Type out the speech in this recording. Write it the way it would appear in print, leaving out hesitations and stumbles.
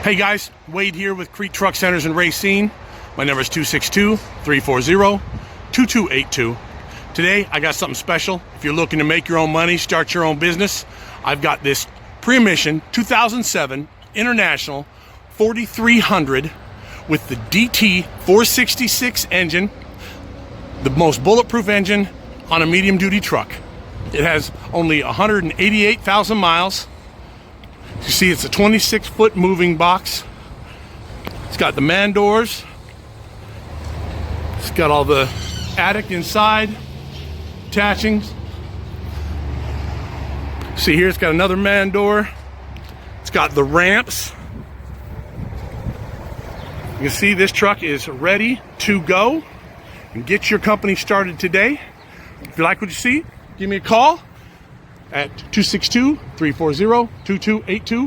Hey guys, Wade here with Kriete Truck Centers and Racine. My number is 262-340-2282. Today I got something special. If you're looking to make your own money, start your own business, I've got this pre-emission 2007 International 4300 with the DT466 engine, the most bulletproof engine on a medium duty truck. It has only 188,000 miles. You see, it's a 26-foot moving box. It's got the man doors. It's got all the attic inside, attachings. See here, it's got another man door. It's got the ramps. You can see this truck is ready to go. And get your company started today. If you like what you see, give me a call at 262-340-2282.